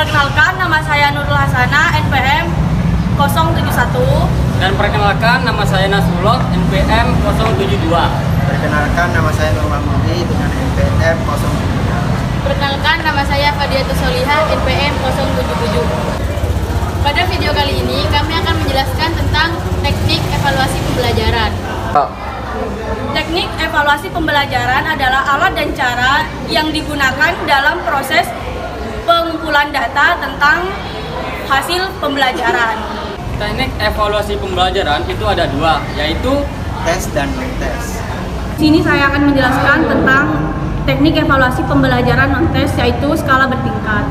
Perkenalkan, nama saya Nurul Hasana, NPM 071. Dan perkenalkan, nama saya Nasrullah, NPM 072. Perkenalkan, nama saya Nur Mahmudi dengan NPM 073. Perkenalkan, nama saya Fadiatus Solihah, NPM 077. Pada video kali ini, kami akan menjelaskan tentang teknik evaluasi pembelajaran. Teknik evaluasi pembelajaran adalah alat dan cara yang digunakan dalam proses pengumpulan data tentang hasil pembelajaran. Teknik evaluasi pembelajaran itu ada dua, yaitu Tes dan non-tes. Di sini saya akan menjelaskan tentang teknik evaluasi pembelajaran non-tes, yaitu skala bertingkat.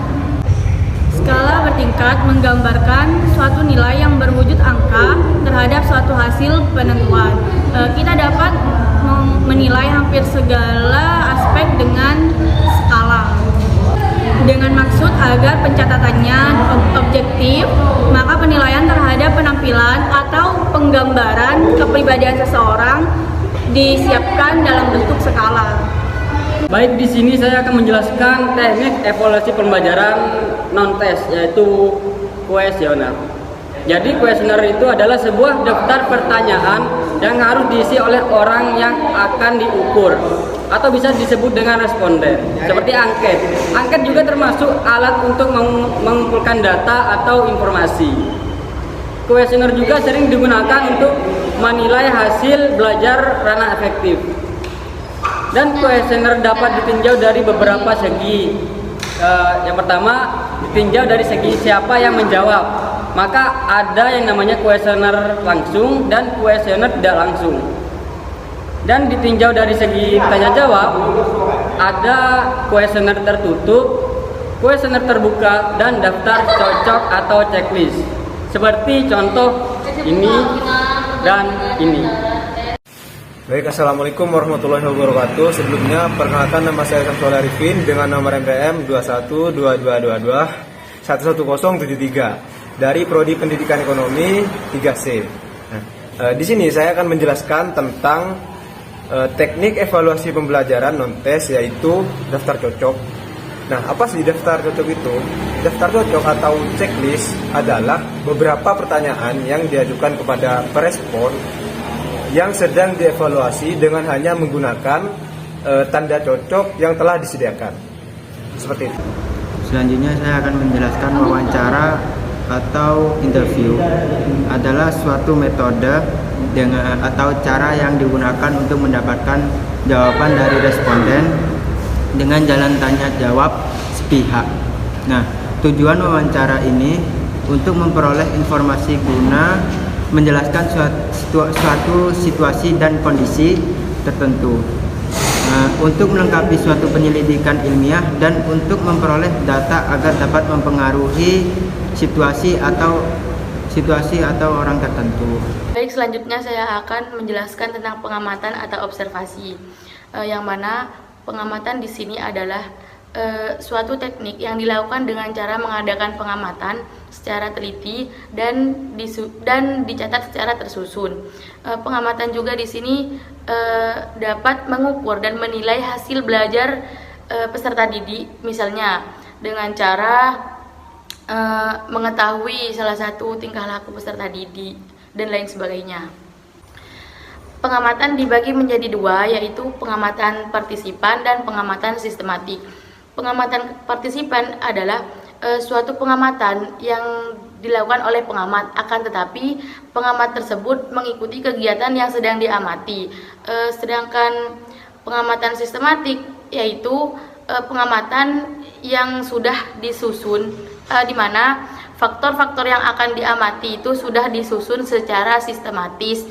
Skala bertingkat menggambarkan suatu nilai yang berwujud angka terhadap suatu hasil penentuan. Kita dapat menilai hampir segala aspek dengan skala. Dengan maksud agar pencatatannya objektif, maka penilaian terhadap penampilan atau penggambaran kepribadian seseorang disiapkan dalam bentuk skala. baik di sini saya akan menjelaskan teknik evaluasi pembelajaran non-tes, yaitu kuesioner. Jadi kuesioner itu adalah sebuah daftar pertanyaan yang harus diisi oleh orang yang akan diukur, atau bisa disebut dengan responden, seperti angket. Angket juga termasuk alat untuk mengumpulkan data atau informasi. Kuesioner juga sering digunakan untuk menilai hasil belajar ranah efektif. Dan kuesioner dapat ditinjau dari beberapa segi. Yang pertama, ditinjau dari segi siapa yang menjawab. Maka ada yang namanya kuesioner langsung dan kuesioner tidak langsung. Dan ditinjau dari segi tanya jawab, ada kuesioner tertutup, kuesioner terbuka, dan daftar cocok atau checklist. Seperti contoh ini dan ini. Baik, Assalamualaikum warahmatullahi wabarakatuh. Sebelumnya, perkenalkan, nama saya Samsul Arifin dengan nomor NPM 212221111073 dari Prodi Pendidikan Ekonomi 3C. Di sini saya akan menjelaskan tentang teknik evaluasi pembelajaran non-tes, yaitu daftar cocok. Nah, apa sih daftar cocok itu? Daftar cocok atau checklist adalah beberapa pertanyaan yang diajukan kepada perespon yang sedang dievaluasi dengan hanya menggunakan tanda cocok yang telah disediakan. Seperti itu. Selanjutnya saya akan menjelaskan wawancara atau interview adalah suatu metode dengan atau cara yang digunakan untuk mendapatkan jawaban dari responden dengan jalan tanya jawab sepihak. Nah, tujuan wawancara ini untuk memperoleh informasi guna menjelaskan suatu situasi dan kondisi tertentu, untuk melengkapi suatu penyelidikan ilmiah dan untuk memperoleh data agar dapat mempengaruhi situasi atau orang tertentu. Baik, selanjutnya saya akan menjelaskan tentang pengamatan atau observasi, yang mana pengamatan di sini adalah suatu teknik yang dilakukan dengan cara mengadakan pengamatan secara teliti dan dicatat secara tersusun. Pengamatan juga di sini dapat mengukur dan menilai hasil belajar peserta didik, misalnya dengan cara mengetahui salah satu tingkah laku peserta didik dan lain sebagainya. Pengamatan dibagi menjadi dua, yaitu pengamatan partisipan dan pengamatan sistematik. Pengamatan partisipan adalah suatu pengamatan yang dilakukan oleh pengamat, akan tetapi pengamat tersebut mengikuti kegiatan yang sedang diamati. Sedangkan pengamatan sistematik yaitu pengamatan yang sudah disusun, di mana faktor-faktor yang akan diamati itu sudah disusun secara sistematis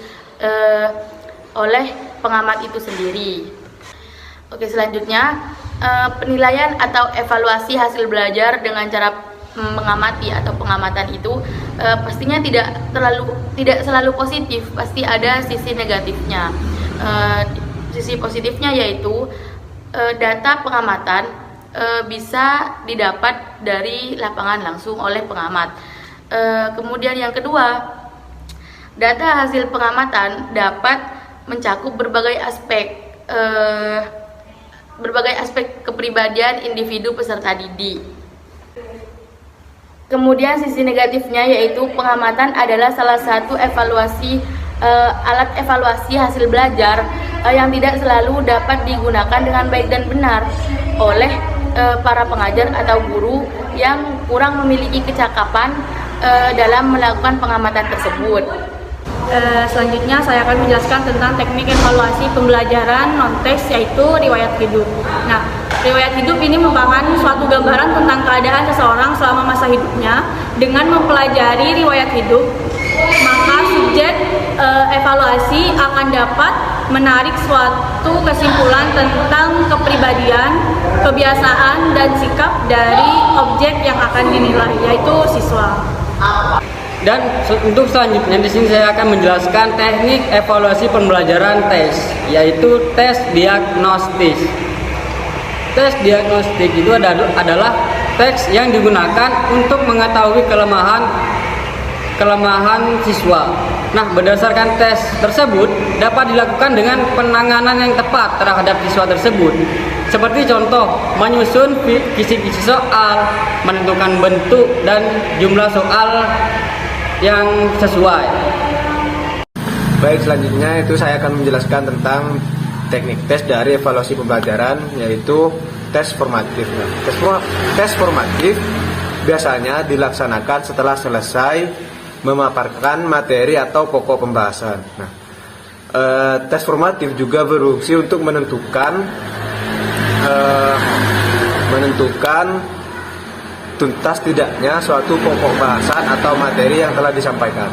oleh pengamat itu sendiri. Oke, selanjutnya penilaian atau evaluasi hasil belajar dengan cara mengamati atau pengamatan itu pastinya tidak selalu positif, pasti ada sisi negatifnya. Sisi positifnya yaitu data pengamatan bisa didapat dari lapangan langsung oleh pengamat. Kemudian yang kedua, data hasil pengamatan dapat mencakup berbagai aspek kepribadian individu peserta didik. Kemudian sisi negatifnya yaitu pengamatan adalah salah satu alat evaluasi hasil belajar yang tidak selalu dapat digunakan dengan baik dan benar oleh para pengajar atau guru yang kurang memiliki kecakapan dalam melakukan pengamatan tersebut. Selanjutnya saya akan menjelaskan tentang teknik evaluasi pembelajaran non-tes, yaitu riwayat hidup. Nah, riwayat hidup ini merupakan suatu gambaran tentang keadaan seseorang selama masa hidupnya. Dengan mempelajari riwayat hidup, maka subjek evaluasi akan dapat menarik suatu kesimpulan tentang kepribadian, kebiasaan, dan sikap dari objek yang akan dinilai, yaitu siswa. Dan untuk selanjutnya di sini saya akan menjelaskan teknik evaluasi pembelajaran tes, yaitu tes diagnostis. Tes diagnostik itu adalah tes yang digunakan untuk mengetahui kelemahan siswa. Nah, berdasarkan tes tersebut dapat dilakukan dengan penanganan yang tepat terhadap siswa tersebut. Seperti contoh, menyusun kisi-kisi soal, menentukan bentuk dan jumlah soal yang sesuai. Baik, selanjutnya itu saya akan menjelaskan tentang teknik tes dari evaluasi pembelajaran, yaitu tes formatif. Nah, tes formatif biasanya dilaksanakan setelah selesai memaparkan materi atau pokok pembahasan. Nah, tes formatif juga berfungsi untuk menentukan tuntas tidaknya suatu pokok bahasan atau materi yang telah disampaikan.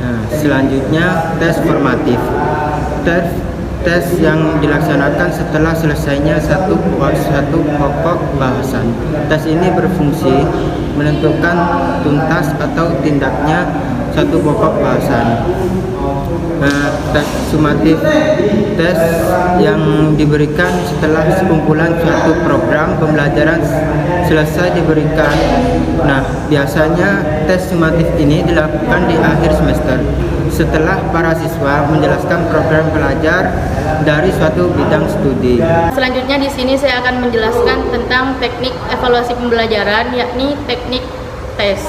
Nah, selanjutnya tes formatif. Tes yang dilaksanakan setelah selesainya satu pokok bahasan. Tes ini berfungsi menentukan tuntas atau tindaknya satu pokok bahasan. Tes sumatif, tes yang diberikan setelah sekumpulan suatu program pembelajaran selesai diberikan. Nah, biasanya tes sumatif ini dilakukan di akhir semester setelah para siswa menjelaskan program belajar dari suatu bidang studi. Selanjutnya di sini saya akan menjelaskan tentang teknik evaluasi pembelajaran, yakni teknik tes,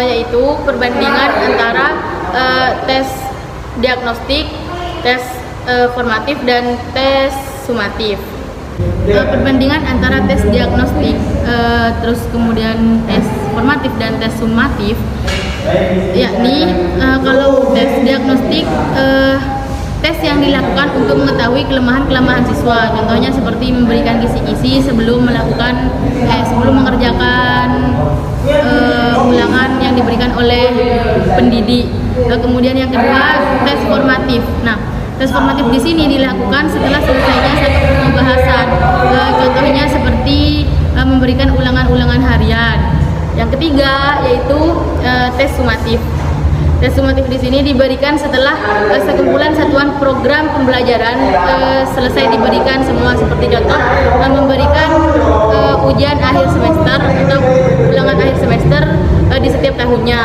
yaitu perbandingan antara tes diagnostik, tes formatif, dan tes sumatif. Perbandingan antara tes diagnostik, terus kemudian tes formatif dan tes sumatif, yakni kalau tes diagnostik, tes yang dilakukan untuk mengetahui kelemahan siswa. Contohnya seperti memberikan kisi-kisi sebelum mengerjakan ulangan yang diberikan oleh pendidik. Kemudian yang kedua, tes formatif. Nah, tes formatif di sini dilakukan setelah selesainya satu pembahasan. Contohnya seperti memberikan ulangan-ulangan harian. Yang ketiga yaitu tes sumatif. Tes sumatif di sini diberikan setelah sekumpulan satuan program pembelajaran selesai diberikan semua, seperti contoh memberikan ujian akhir semester atau ulangan akhir semester di setiap tahunnya.